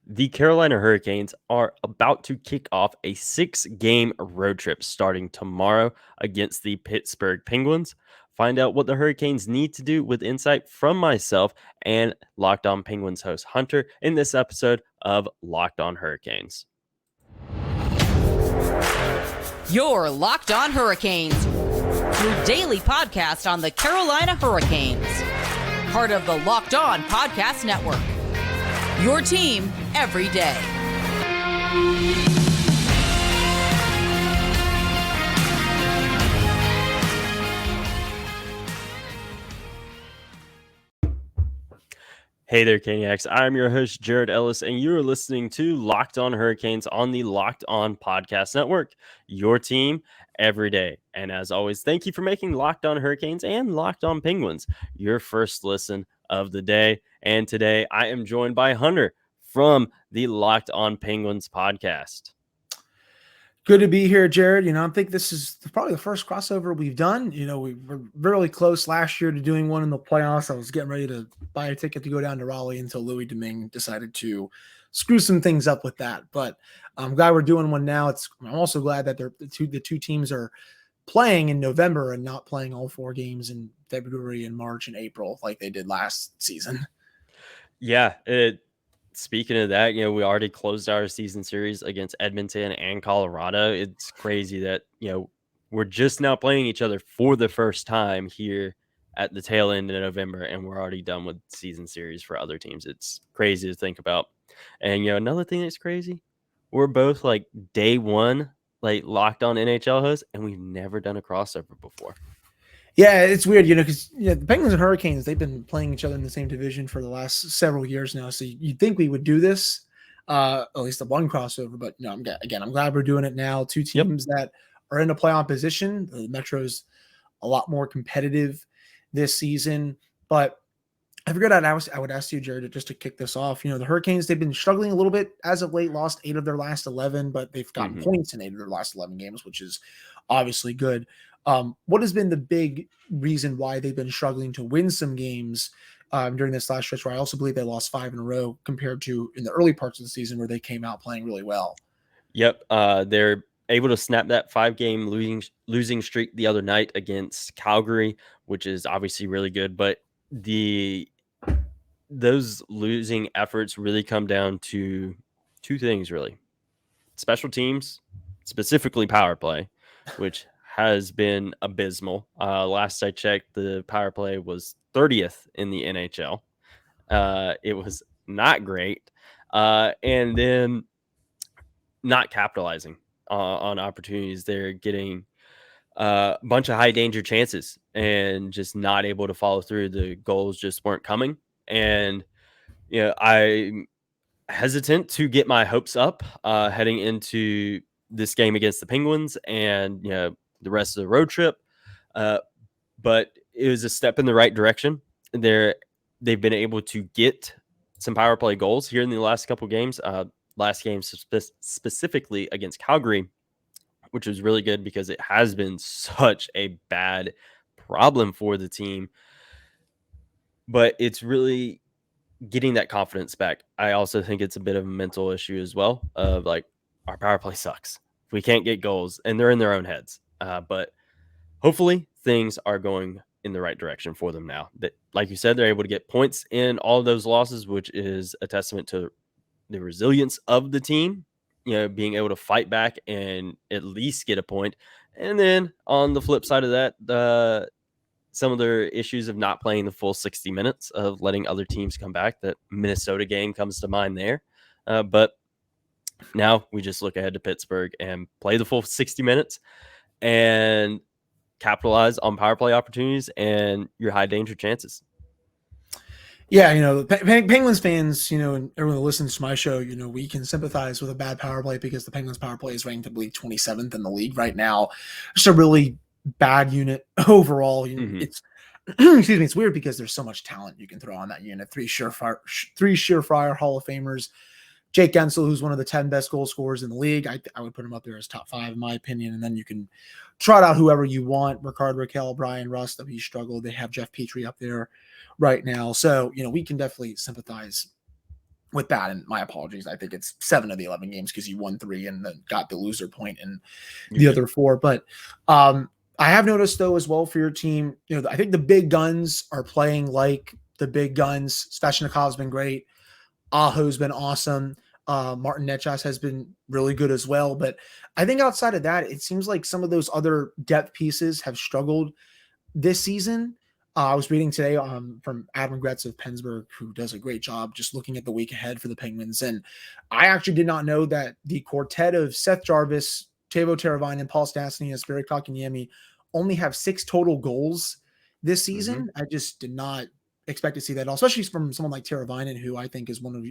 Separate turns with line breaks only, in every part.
The Carolina Hurricanes are about to kick off a 6-game road trip starting tomorrow against the Pittsburgh Penguins. Find out what the Hurricanes need to do with insight from myself and Locked On Penguins host Hunter in this episode of Locked On Hurricanes.
You're Locked On Hurricanes, your daily podcast on the Carolina Hurricanes, part of the Locked On Podcast Network. Your team every day.
Hey there, Caniacs. I'm your host, Jared Ellis, and you're listening to Locked On Hurricanes on the Locked On Podcast Network, your team every day. And as always, thank you for making Locked On Hurricanes and Locked On Penguins your first listen of the day. And today I am joined by Hunter from the Locked On Penguins podcast.
Good to be here, Jared. I think this is probably the first crossover we've done. We were really close last year to doing one in the playoffs. I was getting ready to buy a ticket to go down to Raleigh until Louis Domingue decided to screw some things up with that. But I'm glad we're doing one now. I'm also glad that the two teams are playing in November and not playing all 4 games in February and March and April like they did last season.
Yeah, speaking of that, we already closed our season series against Edmonton and Colorado. It's crazy that, we're just now playing each other for the first time here at the tail end of November, and we're already done with season series for other teams. It's crazy to think about. And, another thing that's crazy, we're both like day one, like Locked On NHL hosts, and we've never done a crossover before.
Yeah, it's weird, because the Penguins and Hurricanes, they've been playing each other in the same division for the last several years now. So you'd think we would do this, at least the one crossover. But I'm glad we're doing it now. Two teams that are in a playoff position. The Metro's a lot more competitive this season. But I figured I would ask you, Jared, just to kick this off. The Hurricanes, they've been struggling a little bit as of late, lost 8 of their last 11, but they've gotten points in 8 of their last 11 games, which is obviously good. What has been the big reason why they've been struggling to win some games during this last stretch, where I also believe they lost 5 in a row compared to in the early parts of the season where they came out playing really well?
Yep. They're able to snap that 5-game losing streak the other night against Calgary, which is obviously really good. But those losing efforts really come down to 2 things, really. Special teams, specifically power play, which has been abysmal. Last I checked, the power play was 30th in the NHL. It was not great. And then not capitalizing on opportunities. They're getting a bunch of high danger chances and just not able to follow through. The goals just weren't coming. And, I'm hesitant to get my hopes up heading into this game against the Penguins and, the rest of the road trip. But it was a step in the right direction. They've been able to get some power play goals here in the last couple games. Last game specifically against Calgary, which was really good because it has been such a bad problem for the team. But it's really getting that confidence back. I also think it's a bit of a mental issue as well of like, our power play sucks. We can't get goals, and they're in their own heads. But hopefully things are going in the right direction for them now. That, like you said, they're able to get points in all of those losses, which is a testament to the resilience of the team, being able to fight back and at least get a point. And then on the flip side of that, some of their issues of not playing the full 60 minutes, of letting other teams come back. That Minnesota game comes to mind there. But now we just look ahead to Pittsburgh and play the full 60 minutes and capitalize on power play opportunities and your high danger chances.
Yeah, Penguins fans, and everyone that listens to my show, we can sympathize with a bad power play because the Penguins power play is ranked, I believe, 27th in the league right now. Just a really bad unit overall. It's excuse me, it's weird because there's so much talent you can throw on that unit. 3 surefire Hall of Famers. Jake Gensel, who's one of the 10 best goal scorers in the league. I would put him up there as top 5 in my opinion. And then you can trot out whoever you want. Rickard Rakell, Brian Rust, though he struggled. They have Jeff Petrie up there right now. So, we can definitely sympathize with that. And my apologies. I think it's 7 of the 11 games because you won 3 and then got the loser point in the other 4. But I have noticed though as well for your team, I think the big guns are playing like the big guns. Sveshnikov's been great. Aho's been awesome. Martin Nechas has been really good as well. But I think outside of that, it seems like some of those other depth pieces have struggled this season. I was reading today from Adam Gretz of Pittsburgh, who does a great job just looking at the week ahead for the Penguins. And I actually did not know that the quartet of Seth Jarvis, Teuvo Teravainen, Paul Stastny, and Jesperi Kotkaniemi only have 6 total goals this season. I just did not expect to see that at all, especially from someone like Teravainen, who I think is one of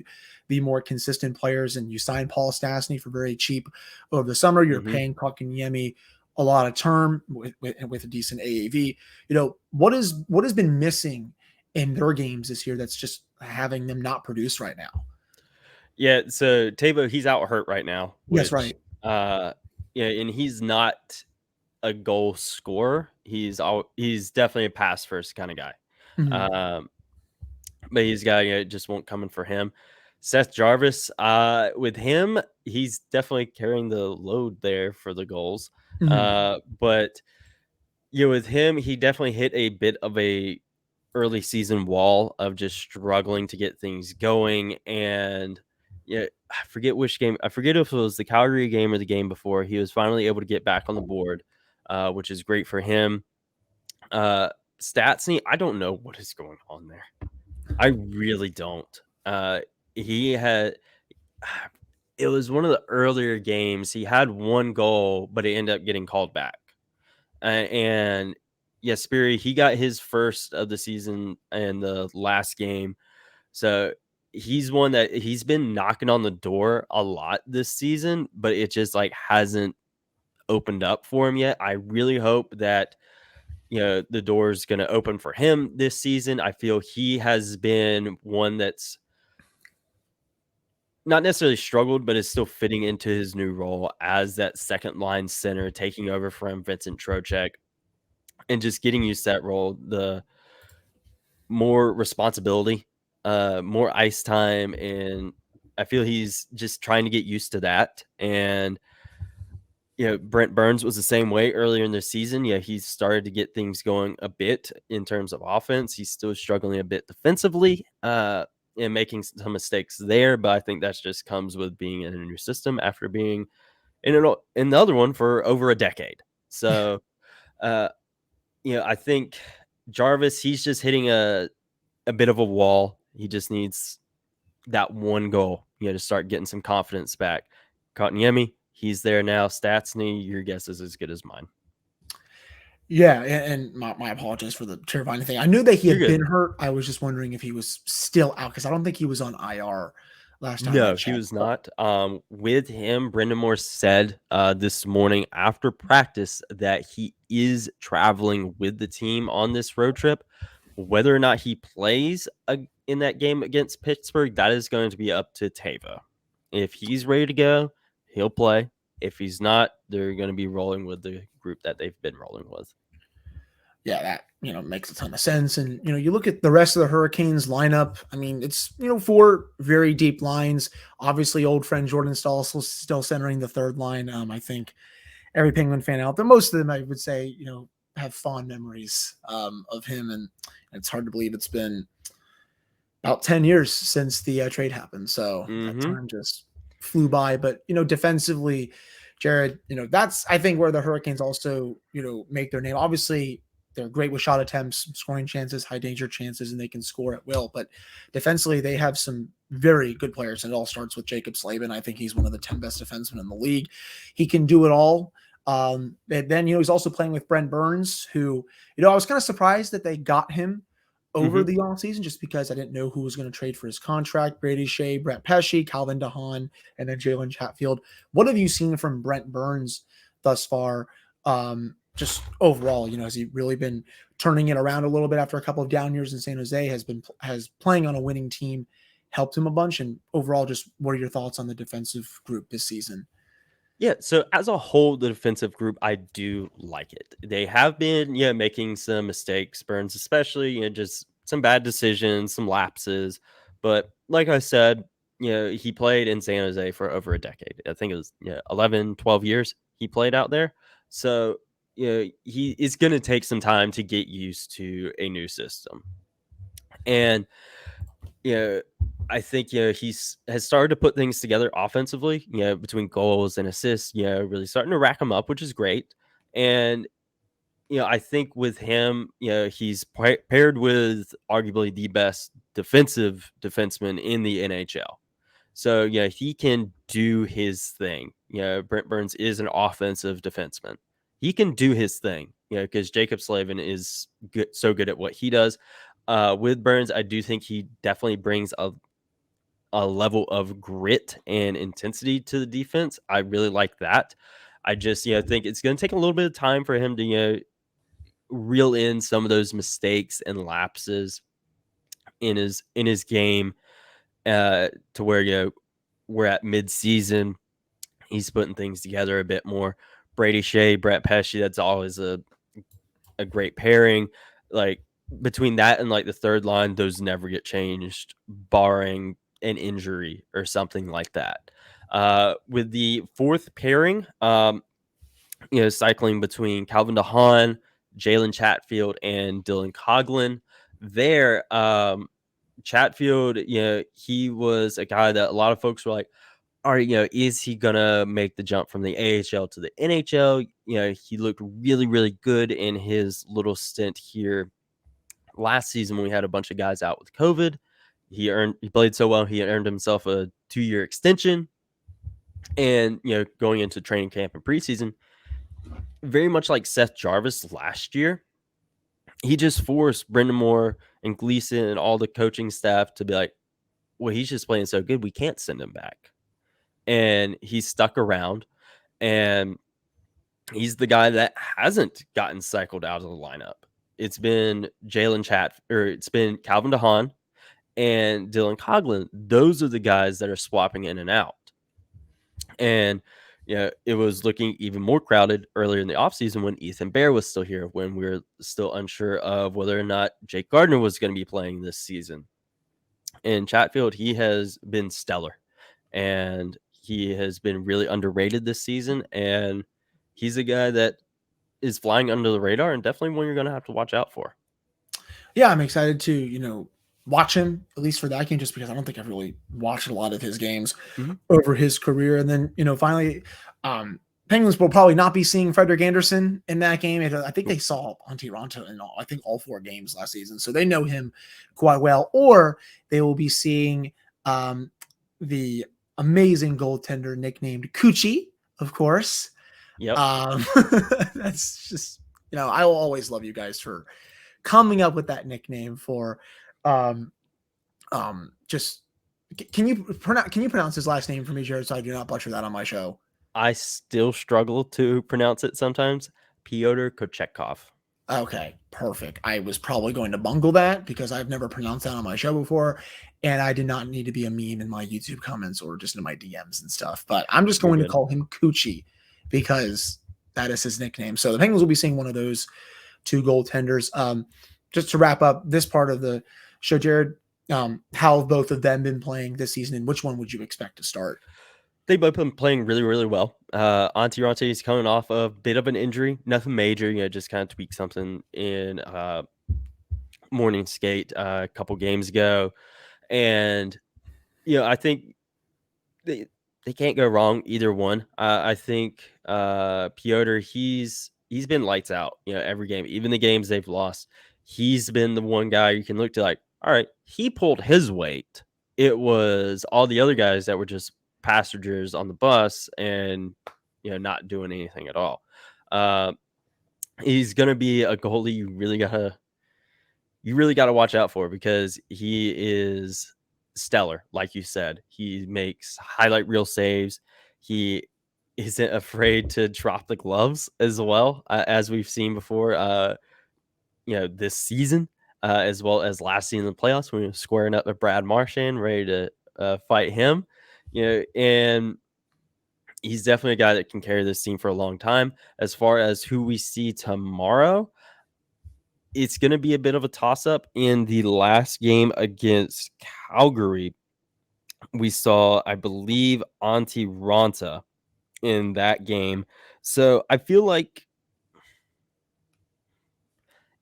the more consistent players. And you signed Paul Stastny for very cheap over the summer. You're paying Kotkaniemi a lot of term with a decent AAV. What has been missing in their games this year that's just having them not produce right now?
Yeah, so Teuvo, he's out hurt right now.
Yes, right.
And he's not a goal scorer. He's definitely a pass first kind of guy. But he's got just won't come in for him. Seth Jarvis, with him, he's definitely carrying the load there for the goals. But with him, he definitely hit a bit of a early season wall of just struggling to get things going. And I forget which game. I forget if it was the Calgary game or the game before. He was finally able to get back on the board, which is great for him. Stastny, I don't know what is going on there. I really don't. It was one of the earlier games. He had 1 goal, but it ended up getting called back. And Jesperi, he got his first of the season in the last game. So he's one that he's been knocking on the door a lot this season, but it just hasn't opened up for him yet. I really hope that the door's going to open for him this season. I feel he has been one that's not necessarily struggled, but is still fitting into his new role as that second line center, taking over from Vincent Trocheck and just getting used to that role. The more responsibility, more ice time. And I feel he's just trying to get used to that. And, Brent Burns was the same way earlier in the season. He started to get things going a bit in terms of offense. He's still struggling a bit defensively. And making some mistakes there, but I think that just comes with being in a new system after being in the other one for over a decade. So, I think Jarvis, he's just hitting a bit of a wall. He just needs that 1 goal, to start getting some confidence back. Kotkaniemi, he's there now. Stastny, your guess is as good as mine.
Yeah, and my apologies for the Teravainen thing. I knew that he had been hurt. I was just wondering if he was still out because I don't think he was on IR last time.
No, he was not. With him, Brind'amour said this morning after practice that he is traveling with the team on this road trip. Whether or not he plays in that game against Pittsburgh, that is going to be up to Teuvo. If he's ready to go, he'll play. If he's not, they're going to be rolling with the group that they've been rolling with.
Yeah, that, makes a ton of sense. And, you look at the rest of the Hurricanes lineup. I mean, it's, 4 very deep lines. Obviously, old friend Jordan Staal still centering the third line. I think every Penguin fan out there, most of them, I would say, have fond memories of him. And it's hard to believe it's been about 10 years since the trade happened. So that time just flew by. But, defensively, Jared, that's, I think, where the Hurricanes also, make their name. Obviously, they're great with shot attempts, scoring chances, high danger chances, and they can score at will. But defensively, they have some very good players. And it all starts with Jacob Slavin. I think he's one of the 10 best defensemen in the league. He can do it all. And then, he's also playing with Brent Burns, who, I was kind of surprised that they got him over the offseason just because I didn't know who was going to trade for his contract. Brady Shea, Brett Pesce, Calvin DeHaan, and then Jalen Chatfield. What have you seen from Brent Burns thus far? Just overall, has he really been turning it around a little bit after a couple of down years in San Jose? Has playing on a winning team helped him a bunch? And overall, just what are your thoughts on the defensive group this season?
Yeah, so as a whole, the defensive group, I do like it. They have been, making some mistakes, Burns especially, just some bad decisions, some lapses. But like I said, he played in San Jose for over a decade. I think it was 11, 12 years he played out there. So, he is going to take some time to get used to a new system. And, I think, has started to put things together offensively, between goals and assists, really starting to rack them up, which is great. And, I think with him, he's paired with arguably the best defensive defenseman in the NHL. So, he can do his thing. Brent Burns is an offensive defenseman. He can do his thing, because Jacob Slavin is so good at what he does. With Burns, I do think he definitely brings a level of grit and intensity to the defense. I really like that. I just, think it's going to take a little bit of time for him to, reel in some of those mistakes and lapses in his game, to where, we're at mid-season. He's putting things together a bit more. Brady Shea, Brett Pesce, that's always a great pairing. Like, between that and like the third line, those never get changed, barring an injury or something like that. With the fourth pairing, cycling between Calvin DeHaan, Jalen Chatfield, and Dylan Coughlin. There, Chatfield, he was a guy that a lot of folks were like, all right, is he gonna make the jump from the AHL to the NHL? He looked really, really good in his little stint here last season when we had a bunch of guys out with COVID. He played so well, he earned himself a 2-year extension. And, going into training camp and preseason, very much like Seth Jarvis last year, he just forced Brind'amour and Gleason and all the coaching staff to be like, well, he's just playing so good, we can't send him back. And he's stuck around, and he's the guy that hasn't gotten cycled out of the lineup. It's been it's been Calvin DeHaan and Dylan Coughlin. Those are the guys that are swapping in and out. And it was looking even more crowded earlier in the offseason when Ethan Bear was still here, when we were still unsure of whether or not Jake Gardner was going to be playing this season. And Chatfield, he has been stellar, and he has been really underrated this season. And he's a guy that is flying under the radar, and definitely one you're going to have to watch out for.
Yeah, I'm excited to, watch him, at least for that game, just because I don't think I've really watched a lot of his games over his career. And then, finally, Penguins will probably not be seeing Frederik Andersen in that game. I think they saw Antti Raanta in all 4 games last season, so they know him quite well. Or they will be seeing the amazing goaltender nicknamed Coochie, of course.
Yep.
That's just, I will always love you guys for coming up with that nickname for just can you pronounce his last name for me, Jared, so I do not butcher that on my show?
I still struggle to pronounce it sometimes. Pyotr Kochetkov.
Okay, perfect. I was probably going to bungle that because I've never pronounced that on my show before, and I did not need to be a meme in my YouTube comments or just in my DMs and stuff. But I'm just going to call him Coochie because that is his nickname. So the Penguins will be seeing one of those 2 goaltenders. Just to wrap up this part of the show, Jared, how have both of them been playing this season, and which one would you expect to start?
They've both been playing really, really well. Antti Raanta is coming off a bit of an injury, nothing major, just kind of tweaked something in morning skate a couple games ago. And, I think they can't go wrong, either one. I think Pyotr, he's been lights out, every game, even the games they've lost. He's been the one guy you can look to like, all right, he pulled his weight. It was all the other guys that were just passengers on the bus and, not doing anything at all. He's going to be a goalie you really got to watch out for, because he is stellar. Like you said, he makes highlight reel saves. He isn't afraid to drop the gloves as well, as we've seen before, this season, as well as last season in the playoffs when we were squaring up with Brad Marchand, ready to fight him. And he's definitely a guy that can carry this team for a long time. As far as who we see tomorrow, it's going to be a bit of a toss-up in the last game against Calgary. We saw, I believe, Auntie Ronta in that game. So I feel like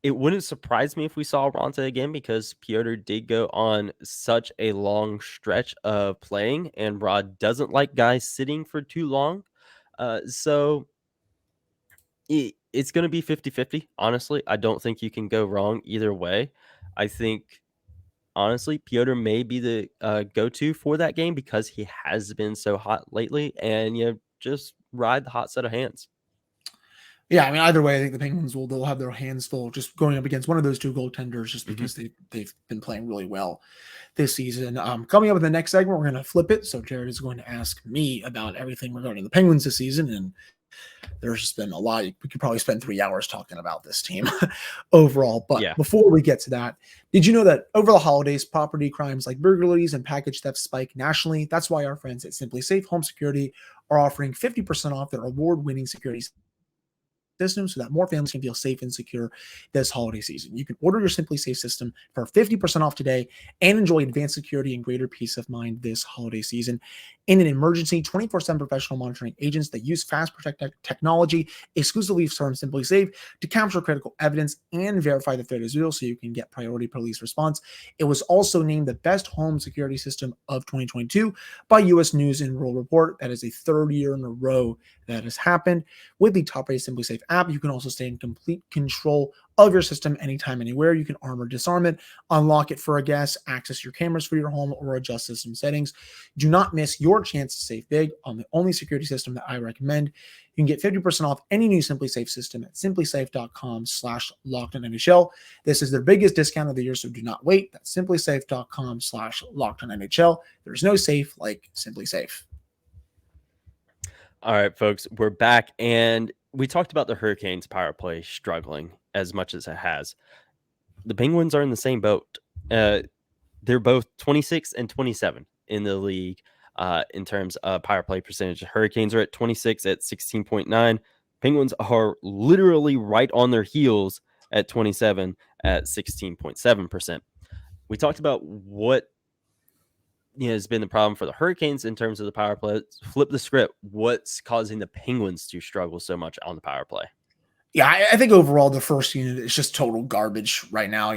it wouldn't surprise me if we saw Ronta again because Piotr did go on such a long stretch of playing, and Rod doesn't like guys sitting for too long. So it's going to be 50-50, honestly. I don't think you can go wrong either way. I think, honestly, Piotr may be the go-to for that game because he has been so hot lately, and just ride the hot set of hands.
Yeah, I mean, either way, I think the Penguins they'll have their hands full just going up against one of those two goaltenders just because they've been playing really well this season. Coming up in the next segment, we're going to flip it. So Jared is going to ask me about everything regarding the Penguins this season, and there's just been a lot. We could probably spend 3 hours talking about this team overall. But before we get to that, did you know that over the holidays, property crimes like burglaries and package theft spike nationally? That's why our friends at SimpliSafe Home Security are offering 50% off their award-winning security system so that more families can feel safe and secure this holiday season. You can order your SimpliSafe system for 50% off today and enjoy advanced security and greater peace of mind this holiday season. In an emergency, 24/7 professional monitoring agents that use fast protect technology exclusively from SimpliSafe to capture critical evidence and verify the threat is real so you can get priority police response. It was also named the best home security system of 2022 by U.S. News and World Report. That is a third year in a row that has happened. With the top-rated SimpliSafe app, you can also stay in complete control of your system anytime, anywhere. You can arm or disarm it, unlock it for a guest, access your cameras for your home, or adjust system settings. Do not miss your chance to save big on the only security system that I recommend. You can get 50% off any new SimpliSafe system at simplisafe.com/LockedOnNHL. This is their biggest discount of the year, so do not wait. That's simplisafe.com/LockedOnNHL. There's no safe like SimpliSafe.
All right, folks, we're back, and we talked about the Hurricanes power play struggling as much as it has. The Penguins are in the same boat. They're both 26 and 27 in the league in terms of power play percentage. Hurricanes are at 26 at 16.9. Penguins are literally right on their heels at 27 at 16.7%. We talked about what has been the problem for the Hurricanes in terms of the power play. Let's flip the script. What's causing the Penguins to struggle so much on the power play?
Yeah, I think overall the first unit is just total garbage right now.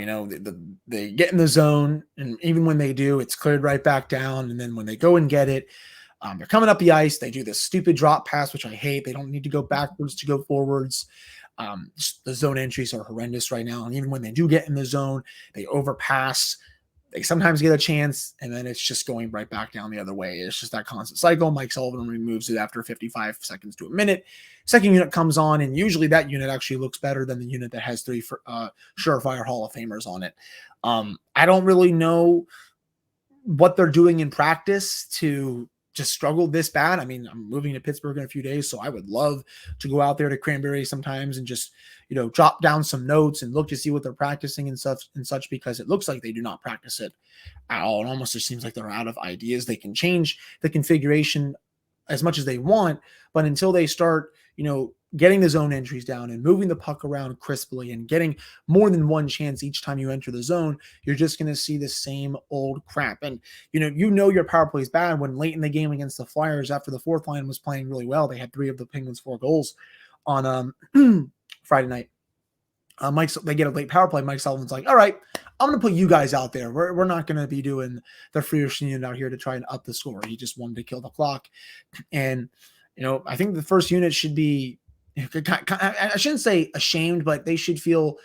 They get in the zone, and even when they do, it's cleared right back down. And then when they go and get it, they're coming up the ice. They do this stupid drop pass, which I hate. They don't need to go backwards to go forwards. The zone entries are horrendous right now. And even when they do get in the zone, they overpass. They sometimes get a chance, and then it's just going right back down the other way. It's just that constant cycle. Mike Sullivan removes it after 55 seconds to a minute. Second unit comes on, and usually that unit actually looks better than the unit that has three surefire Hall of Famers on it. I don't really know what they're doing in practice to just struggle this bad. I mean, I'm moving to Pittsburgh in a few days, so I would love to go out there to Cranberry sometimes and just, jot down some notes and look to see what they're practicing and such, because it looks like they do not practice it at all. It almost just seems like they're out of ideas. They can change the configuration as much as they want, but until they start, getting the zone entries down and moving the puck around crisply and getting more than one chance each time you enter the zone, you're just going to see the same old crap. And, your power play is bad when late in the game against the Flyers, after the fourth line was playing really well, they had 3 of the Penguins' 4 goals on Friday night. They get a late power play. Mike Sullivan's like, all right, I'm going to put you guys out there. We're not going to be doing the Freers unit out here to try and up the score. He just wanted to kill the clock. And, I think the first unit should be, I shouldn't say ashamed, but they should feel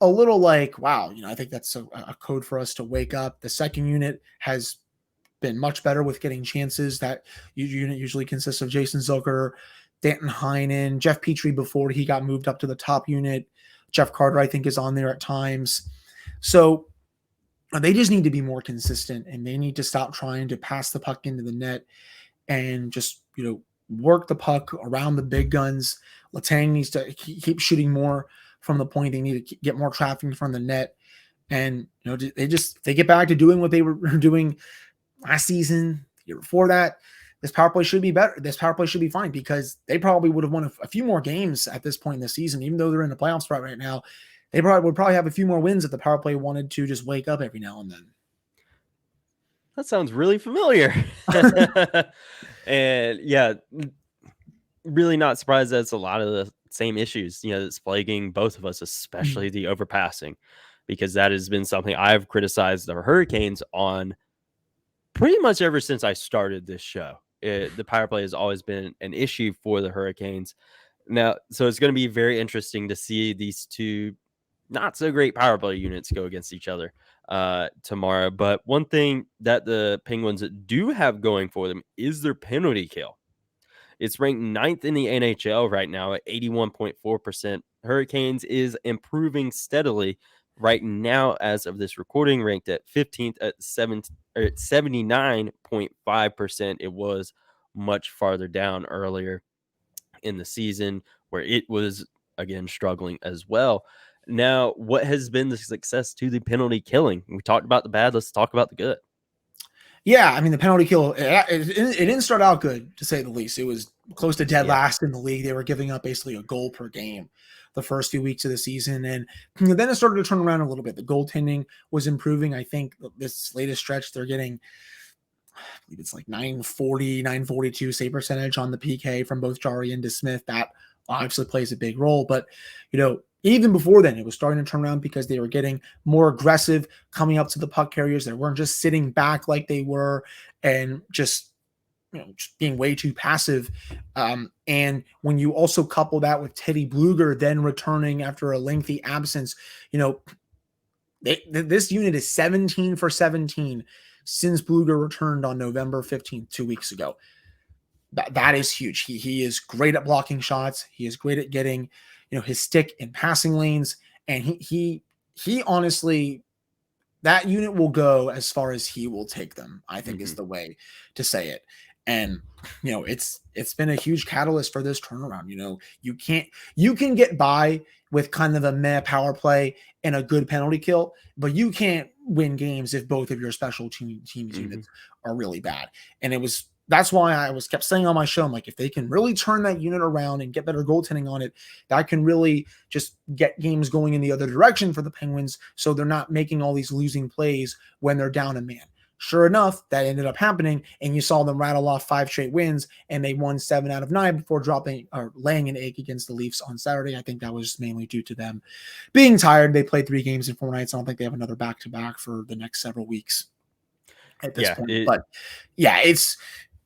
a little like, wow, I think that's a code for us to wake up. The second unit has been much better with getting chances. That unit usually consists of Jason Zucker, Danton Heinen, Jeff Petrie before he got moved up to the top unit. Jeff Carter, I think, is on there at times. So they just need to be more consistent, and they need to stop trying to pass the puck into the net and just, work the puck around the big guns. Letang needs to keep shooting more from the point. They need to get more traffic in front of the net. And, they get back to doing what they were doing last season, the year before that. This power play should be better. This power play should be fine, because they probably would have won a few more games at this point in the season, even though they're in the playoff spot right now. They would probably have a few more wins if the power play wanted to just wake up every now and then.
that sounds really familiar. And yeah, really not surprised that it's a lot of the same issues, that's plaguing both of us, especially the overpassing, because that has been something I've criticized the Hurricanes on pretty much ever since I started this show. The power play has always been an issue for the Hurricanes. Now, so it's going to be very interesting to see these two not so great power play units go against each other tomorrow. But one thing that the Penguins do have going for them is their penalty kill. It's ranked 9th in the NHL right now at 81.4%. Hurricanes is improving steadily right now as of this recording, ranked at 15th at 79.5%. It was much farther down earlier in the season where it was, again, struggling as well. Now, what has been the success to the penalty killing? We talked about the bad. Let's talk about the good.
Yeah, I mean, the penalty kill, it didn't start out good, to say the least. It was close to dead last in the league. They were giving up basically a goal per game the first few weeks of the season. And then it started to turn around a little bit. The goaltending was improving. I think this latest stretch, they're getting, I believe it's like 940, 942 save percentage on the PK from both Jari and DeSmith. That obviously plays a big role. But, even before then, it was starting to turn around because they were getting more aggressive coming up to the puck carriers. They weren't just sitting back like they were and just being way too passive. And when you also couple that with Teddy Bluger then returning after a lengthy absence, this unit is 17 for 17 since Bluger returned on November 15th, 2 weeks ago. That is huge. He is great at blocking shots. He is great at getting his stick in passing lanes, and he honestly, that unit will go as far as he will take them, I think is the way to say it. And it's been a huge catalyst for this turnaround. You can get by with kind of a meh power play and a good penalty kill, but you can't win games if both of your special teams units are really bad. And that's why I kept saying on my show, I'm like, if they can really turn that unit around and get better goaltending on it, that can really just get games going in the other direction for the Penguins, so they're not making all these losing plays when they're down a man. Sure enough, that ended up happening, and you saw them rattle off 5 straight wins, and they won 7 out of 9 before laying an egg against the Leafs on Saturday. I think that was mainly due to them being tired. They played 3 games in 4 nights. I don't think they have another back-to-back for the next several weeks at this point. But yeah,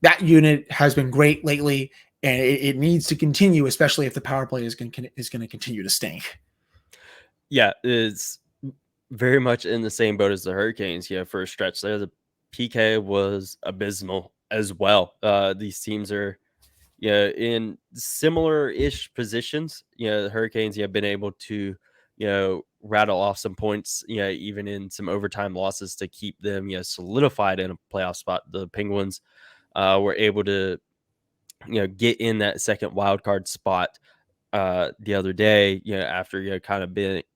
that unit has been great lately, and it needs to continue, especially if the power play is going to continue to stink.
Yeah, it's very much in the same boat as the Hurricanes. For a stretch there, the PK was abysmal as well. These teams are in similar-ish positions. The Hurricanes have been able to rattle off some points, even in some overtime losses to keep them solidified in a playoff spot. The Penguins were able to get in that second wild card spot the other day, after kind of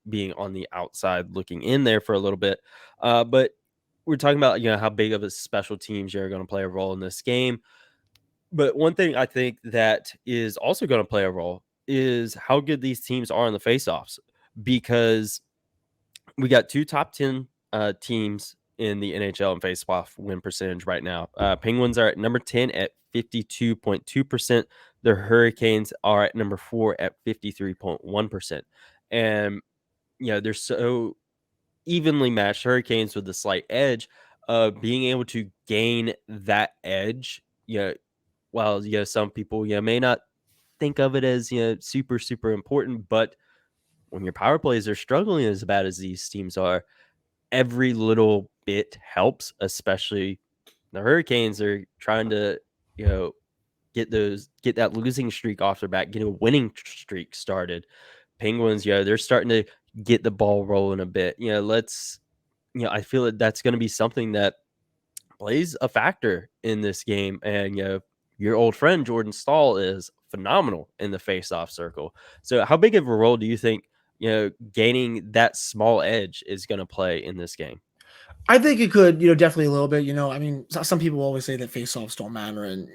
being on the outside looking in there for a little bit. But we're talking about how big of a special teams are going to play a role in this game. But one thing I think that is also going to play a role is how good these teams are in the faceoffs, because we got 2 top 10 teams in the NHL and faceoff win percentage right now. Penguins are at number 10 at 52.2%. The Hurricanes are at number 4 at 53.1%. And they're so evenly matched. Hurricanes with the slight edge of being able to gain that edge. While some people may not think of it as super, super important, but when your power plays are struggling as bad as these teams are, every little bit helps. Especially the Hurricanes are trying to get that losing streak off their back, get a winning streak started. Penguins, they're starting to get the ball rolling a bit. I feel that that's going to be something that plays a factor in this game. And your old friend Jordan Stahl is phenomenal in the face-off circle. So how big of a role do you think gaining that small edge is going to play in this game?
I think it could, definitely a little bit. I mean, some people always say that face-offs don't matter, and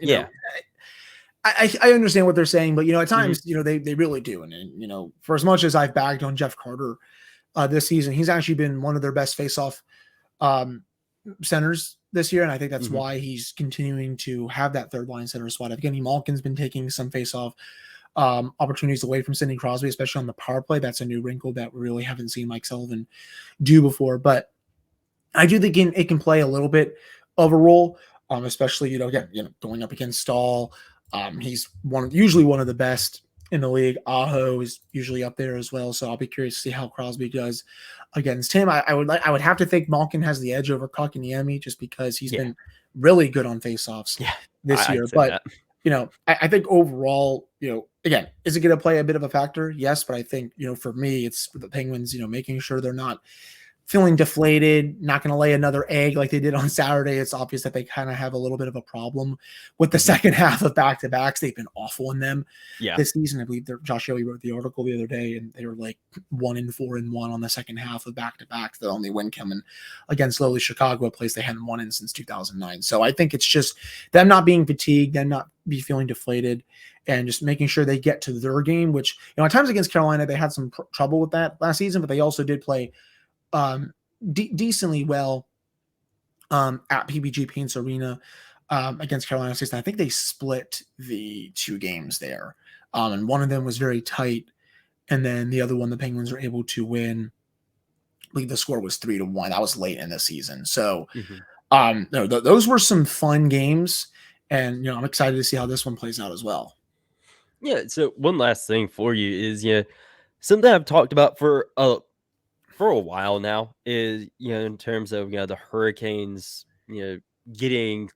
I understand what they're saying, but at times, they really do. And for as much as I've bagged on Jeff Carter this season, he's actually been one of their best face-off centers this year, and I think that's why he's continuing to have that third line center spot. Evgeny Malkin's been taking some face-off opportunities away from Sidney Crosby, especially on the power play. That's a new wrinkle that we really haven't seen Mike Sullivan do before. But I do think it can play a little bit of a role, especially going up against Stahl. He's usually one of the best in the league. Aho is usually up there as well, so I'll be curious to see how Crosby does against him. I would have to think Malkin has the edge over Kotkaniemi just because he's been really good on faceoffs this year. But I think overall, again, is it going to play a bit of a factor? Yes, but I think for me, it's the Penguins, making sure they're not feeling deflated, not going to lay another egg like they did on Saturday. It's obvious that they kind of have a little bit of a problem with the second half of back-to-backs. They've been awful in them this season. I believe Josh Yohe wrote the article the other day, and they were like 1-4-1 on the second half of back-to-backs. The only win coming against lowly Chicago, a place they hadn't won in since 2009. So I think it's just them not being fatigued, them not be feeling deflated, and just making sure they get to their game, which, at times against Carolina, they had some trouble with that last season, but they also did play decently well at PPG Paints Arena against Carolina State. I think they split the two games there, and one of them was very tight, and then the other one the Penguins were able to win. I believe the score was 3-1. That was late in the season, so those were some fun games, and I'm excited to see how this one plays out as well.
Yeah. So one last thing for you is something I've talked about for a while now is, in terms of, the Hurricanes, getting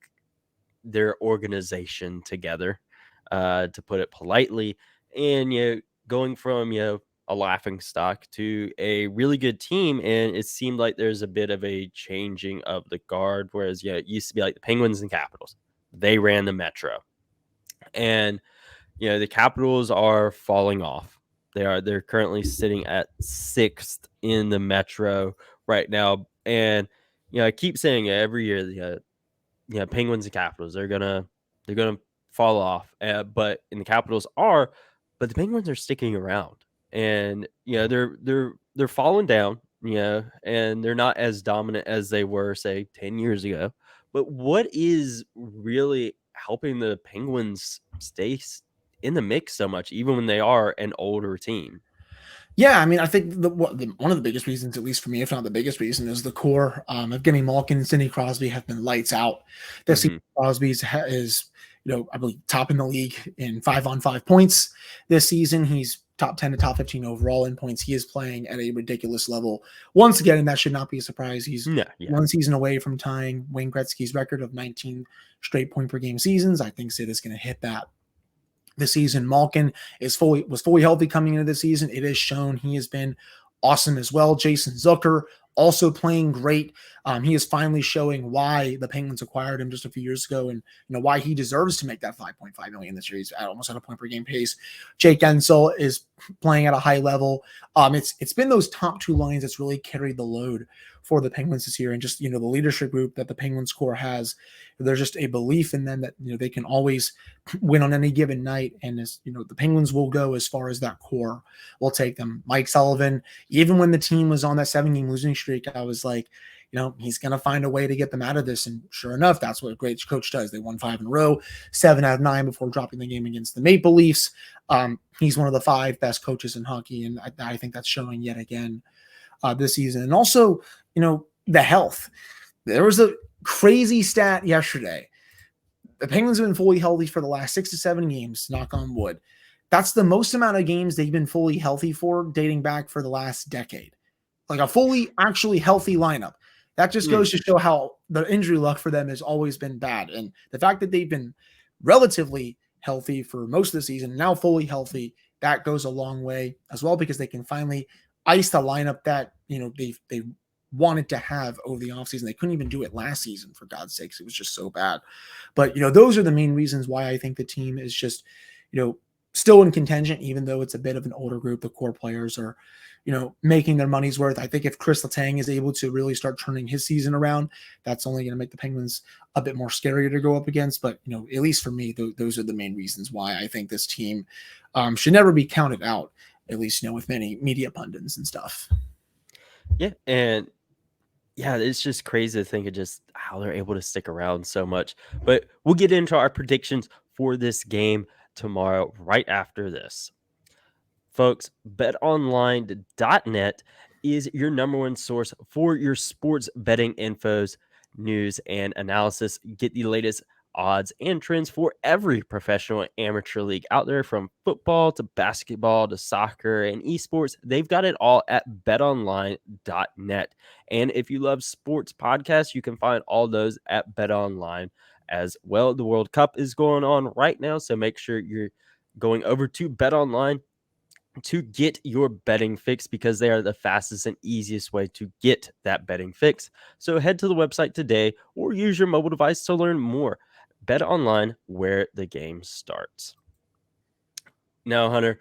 their organization together, to put it politely, and, going from, a laughing stock to a really good team. And it seemed like there's a bit of a changing of the guard, whereas, it used to be like the Penguins and Capitals. They ran the Metro, and, the Capitals are falling off. They're currently sitting at 6th in the Metro right now. And, I keep saying it every year, Penguins and Capitals, they're gonna fall off. But the Penguins are sticking around. And, they're falling down, and they're not as dominant as they were, say, 10 years ago. But what is really helping the Penguins stay in the mix so much, even when they are an older team?
Yeah, I mean, I think one of the biggest reasons, at least for me, if not the biggest reason, is the core. Evgeny Malkin and Sidney Crosby have been lights out. This season, Crosby is, I believe, top in the league in 5-on-5 points this season. He's top 10 to top 15 overall in points. He is playing at a ridiculous level once again, and that should not be a surprise. He's one season away from tying Wayne Gretzky's record of 19 straight point per game seasons. I think Sid is going to hit that this season. Malkin was fully healthy coming into the season. It has shown he has been awesome as well. Jason Zucker also playing great. He is finally showing why the Penguins acquired him just a few years ago, and why he deserves to make that $5.5 million this year. He's almost at a point per game pace. Jake Ensel is playing at a high level. It's been those top two lines that's really carried the load for the Penguins this year, and just the leadership group that the Penguins core has. There's just a belief in them that they can always win on any given night, and as the Penguins will go as far as that core will take them. Mike Sullivan, even when the team was on that 7-game losing streak, I was like, he's going to find a way to get them out of this. And sure enough, that's what a great coach does. They won 5 in a row, 7 out of 9 before dropping the game against the Maple Leafs. He's one of the 5 best coaches in hockey, and I think that's showing yet again this season. And also, the health. There was a crazy stat yesterday. The Penguins have been fully healthy for the last 6 to 7 games, knock on wood. That's the most amount of games they've been fully healthy for dating back for the last decade. Like a fully actually healthy lineup. That just goes to show how the injury luck for them has always been bad. And the fact that they've been relatively healthy for most of the season, now fully healthy, that goes a long way as well, because they can finally ice the lineup that, they wanted to have over the offseason. They couldn't even do it last season, for God's sakes. It was just so bad. But, those are the main reasons why I think the team is just, still in contention, even though it's a bit of an older group. The core players are, making their money's worth. I think if Chris Letang is able to really start turning his season around, that's only going to make the Penguins a bit more scarier to go up against. But, at least for me, those are the main reasons why I think this team should never be counted out, at least, with many media pundits and stuff.
Yeah. And Yeah, it's just crazy to think of just how they're able to stick around so much. But we'll get into our predictions for this game tomorrow, right after this. Folks, betonline.net is your number one source for your sports betting infos, news, and analysis. Get the latest odds and trends for every professional and amateur league out there, from football to basketball to soccer and esports. They've got it all at betonline.net. And if you love sports podcasts, you can find all those at betonline as well. The World Cup is going on right now, so make sure you're going over to betonline to get your betting fix, because they are the fastest and easiest way to get that betting fix. So head to the website today or use your mobile device to learn more. Bet online, where the game starts. Now, Hunter,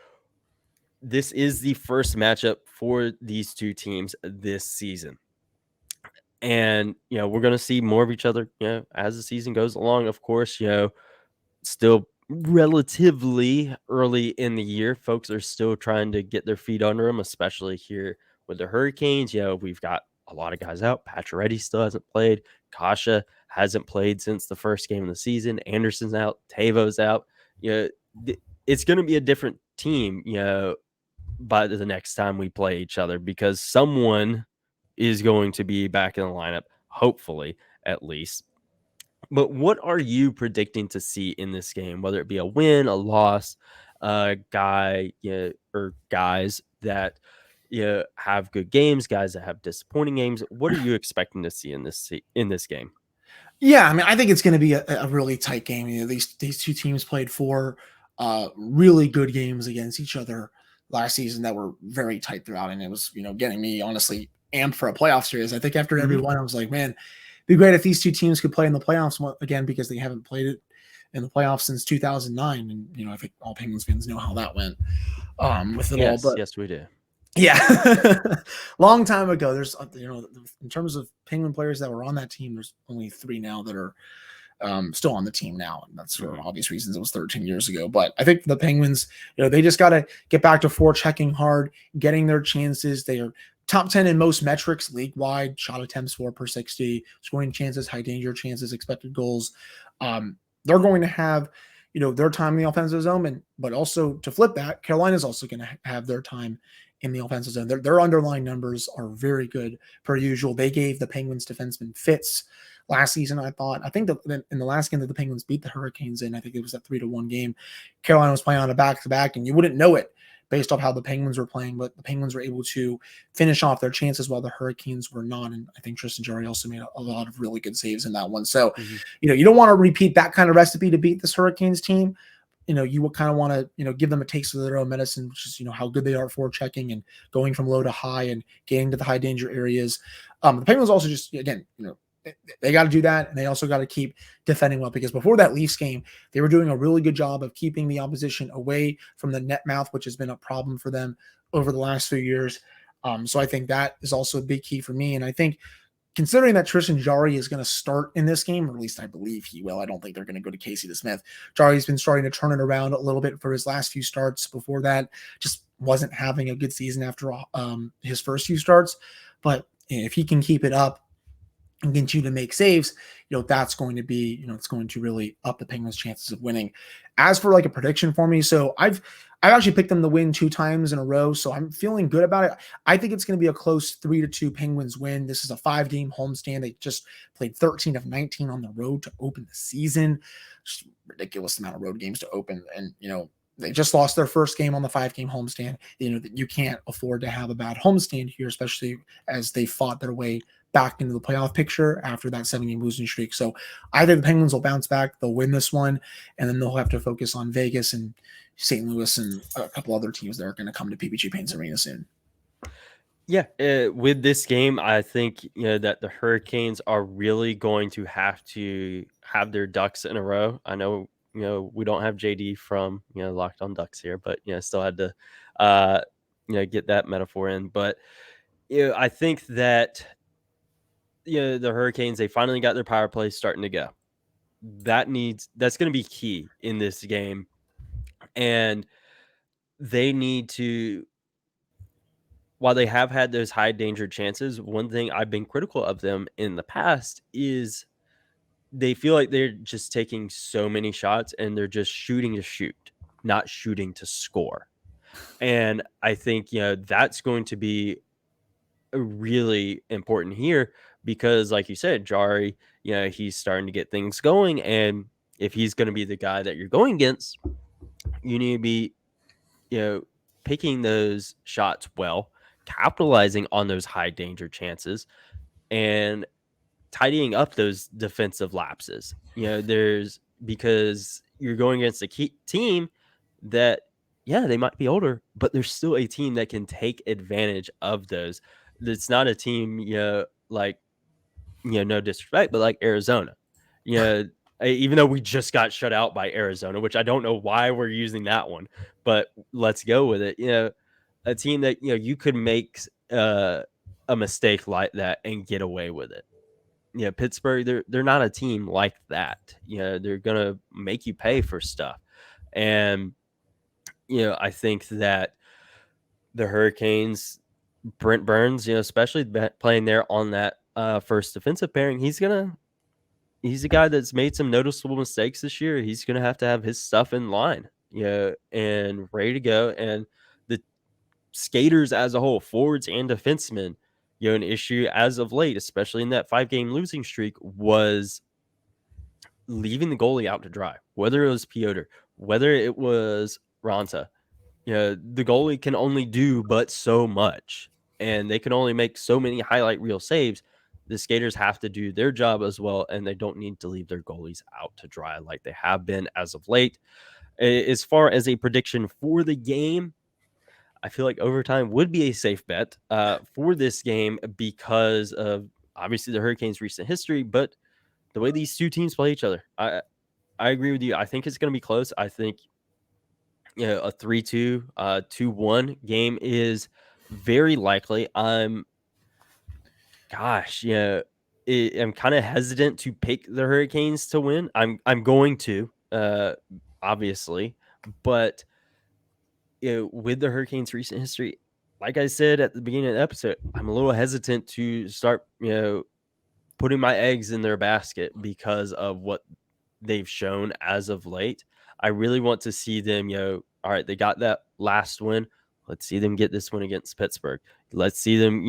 this is the first matchup for these two teams this season. And, we're going to see more of each other, as the season goes along. Of course, still relatively early in the year. Folks are still trying to get their feet under them, especially here with the Hurricanes. We've got a lot of guys out. Pacioretty still hasn't played. Kasha hasn't played since the first game of the season. Anderson's out. Tavo's out. It's going to be a different team, by the next time we play each other, because someone is going to be back in the lineup, hopefully, at least. But what are you predicting to see in this game, whether it be a win, a loss, guy, or guys that have good games, guys that have disappointing games? What are you expecting to see in this game?
Yeah, I mean, I think it's going to be a really tight game. These two teams played four really good games against each other last season that were very tight throughout, and it was getting me honestly amped for a playoff series. I think after every one, I was like, man, it'd be great if these two teams could play in the playoffs again, because they haven't played it in the playoffs since 2009, and I think all Penguins fans know how that went with it all. But
yes, we do.
Yeah, long time ago. There's in terms of Penguin players that were on that team, there's only 3 now that are still on the team now, and that's for obvious reasons. It was 13 years ago, but I think the Penguins, they just got to get back to forechecking hard, getting their chances. They are top 10 in most metrics league wide: shot attempts 4 per 60, scoring chances, high danger chances, expected goals. They're going to have their time in the offensive zone, but also to flip that, Carolina's also going to have their time in the offensive zone. Their underlying numbers are very good per usual. They gave the Penguins defenseman fits last season. I think that in the last game that the Penguins beat the Hurricanes in, I think it was a 3-1 game, Carolina was playing on a back-to-back, and you wouldn't know it based off how the Penguins were playing, but the Penguins were able to finish off their chances while the Hurricanes were not. And I think Tristan Jarry also made a lot of really good saves in that one. So, you don't want to repeat that kind of recipe to beat this Hurricanes team. You would kind of want to, give them a taste of their own medicine, which is, how good they are for checking and going from low to high and getting to the high danger areas. The Penguins also just, again, they got to do that. And they also got to keep defending well, because before that Leafs game, they were doing a really good job of keeping the opposition away from the net mouth, which has been a problem for them over the last few years. So I think that is also a big key for me. And I think, considering that Tristan Jarry is going to start in this game, or at least I believe he will, I don't think they're going to go to Casey DeSmith. Jarry's been starting to turn it around a little bit for his last few starts. Before that, just wasn't having a good season after his first few starts. But if he can keep it up and continue to make saves, that's going to be, it's going to really up the Penguins' chances of winning. As for like a prediction for me, so I've actually picked them to win 2 times in a row, so I'm feeling good about it. I think it's going to be a close 3-2 Penguins win. This is a 5-game homestand. They just played 13 of 19 on the road to open the season. Just ridiculous amount of road games to open, and they just lost their first game on the 5-game homestand. You can't afford to have a bad homestand here, especially as they fought their way back into the playoff picture after that 7-game losing streak. So I think the Penguins will bounce back. They'll win this one, and then they'll have to focus on Vegas and St. Louis and a couple other teams that are going to come to PPG Paints Arena soon.
Yeah, with this game, I think that the Hurricanes are really going to have their ducks in a row. I know we don't have JD from Locked On Ducks here, but still had to get that metaphor in. But I think that the Hurricanes, they finally got their power play starting to go. That's going to be key in this game, and they need to while they have had those high danger chances, one thing I've been critical of them in the past is they feel like they're just taking so many shots and they're just shooting to shoot, not shooting to score. And I think, that's going to be really important here because, like you said, Jari, he's starting to get things going. And if he's going to be the guy that you're going against, you need to be, picking those shots well, capitalizing on those high danger chances, and tidying up those defensive lapses. Because you're going against a key team that, they might be older, but there's still a team that can take advantage of those. It's not a team, like, no disrespect, but like Arizona, even though we just got shut out by Arizona, which I don't know why we're using that one, but let's go with it. A team that, you could make a mistake like that and get away with it. Pittsburgh, they're not a team like that. They're gonna make you pay for stuff. And I think that the Hurricanes, Brent Burns, especially playing there on that first defensive pairing, he's a guy that's made some noticeable mistakes this year. He's gonna have to have his stuff in line, and ready to go. And the skaters as a whole, forwards and defensemen, an issue as of late, especially in that 5-game losing streak, was leaving the goalie out to dry. Whether it was Piotr, whether it was Ranta, the goalie can only do but so much, and they can only make so many highlight reel saves. The skaters have to do their job as well, and they don't need to leave their goalies out to dry like they have been as of late. As far as a prediction for the game, I feel like overtime would be a safe bet for this game because of obviously the Hurricanes' recent history, but the way these two teams play each other. I agree with you. I think it's going to be close. I think a 3-2, 2-1 game is very likely. I'm kind of hesitant to pick the Hurricanes to win. I'm going to, obviously, but with the Hurricanes' recent history, like I said at the beginning of the episode, I'm a little hesitant to start, putting my eggs in their basket because of what they've shown as of late. I really want to see them, all right, they got that last win. Let's see them get this win against Pittsburgh. Let's see them,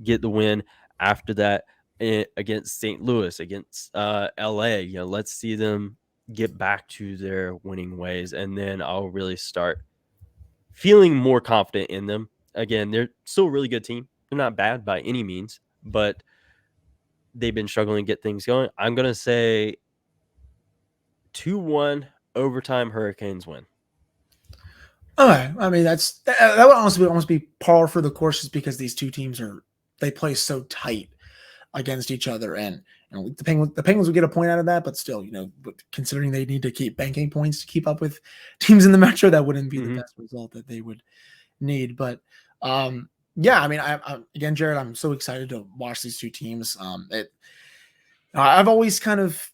get the win after that against St. Louis, against LA. Let's see them get back to their winning ways. And then I'll really start feeling more confident in them. Again, they're still a really good team. They're not bad by any means, but they've been struggling to get things going. I'm going to say 2-1 overtime Hurricanes win.
Okay. I mean, that would honestly almost be par for the course just because these two teams they play so tight against each other. And the Penguins would get a point out of that, but still, considering they need to keep banking points to keep up with teams in the Metro, that wouldn't be the best result that they would need. But yeah, I mean, again, Jared, I'm so excited to watch these two teams. I've always kind of,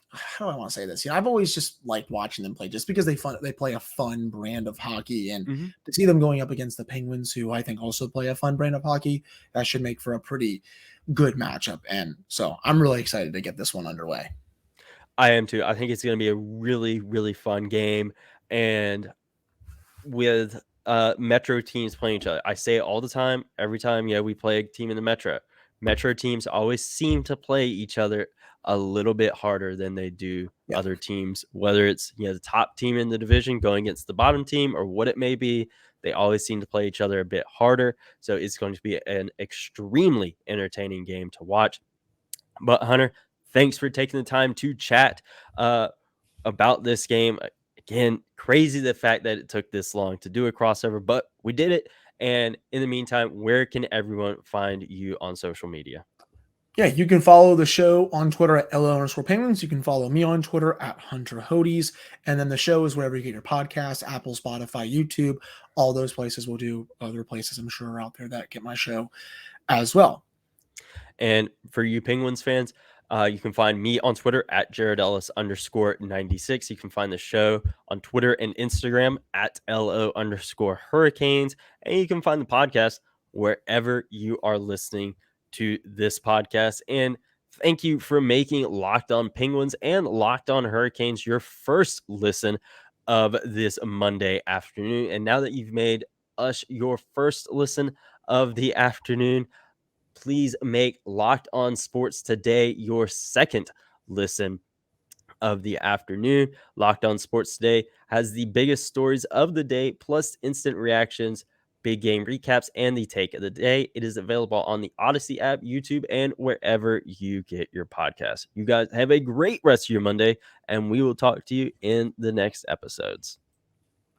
how do I want to say this? I've always just liked watching them play just because they play a fun brand of hockey, and to see them going up against the Penguins, who I think also play a fun brand of hockey, that should make for a pretty good matchup. And so I'm really excited to get this one underway.
I am too. I think it's going to be a really, really fun game. And with Metro teams playing each other, I say it all the time, every time, we play a team in the Metro teams always seem to play each other a little bit harder than they do other teams, whether it's, the top team in the division going against the bottom team or what it may be. They always seem to play each other a bit harder. So it's going to be an extremely entertaining game to watch. But Hunter, thanks for taking the time to chat about this game. Again, crazy the fact that it took this long to do a crossover, but we did it. And in the meantime, where can everyone find you on social media?
Yeah, you can follow the show on Twitter at @LO_Penguins. You can follow me on Twitter at Hunter Hodies. And then the show is wherever you get your podcasts, Apple, Spotify, YouTube, all those places. Will do other places I'm sure are out there that get my show as well.
And for you Penguins fans, You can find me on Twitter at JaredEllis_96. You can find the show on Twitter and Instagram at LO_Hurricanes. And you can find the podcast wherever you are listening to this podcast. And thank you for making Locked On Penguins and Locked On Hurricanes your first listen of this Monday afternoon. And now that you've made us your first listen of the afternoon, please make Locked On Sports Today your second listen of the afternoon. Locked On Sports Today has the biggest stories of the day, plus instant reactions, big game recaps, and the take of the day. It is available on the Odyssey app, YouTube, and wherever you get your podcasts. You guys have a great rest of your Monday, and we will talk to you in the next episodes.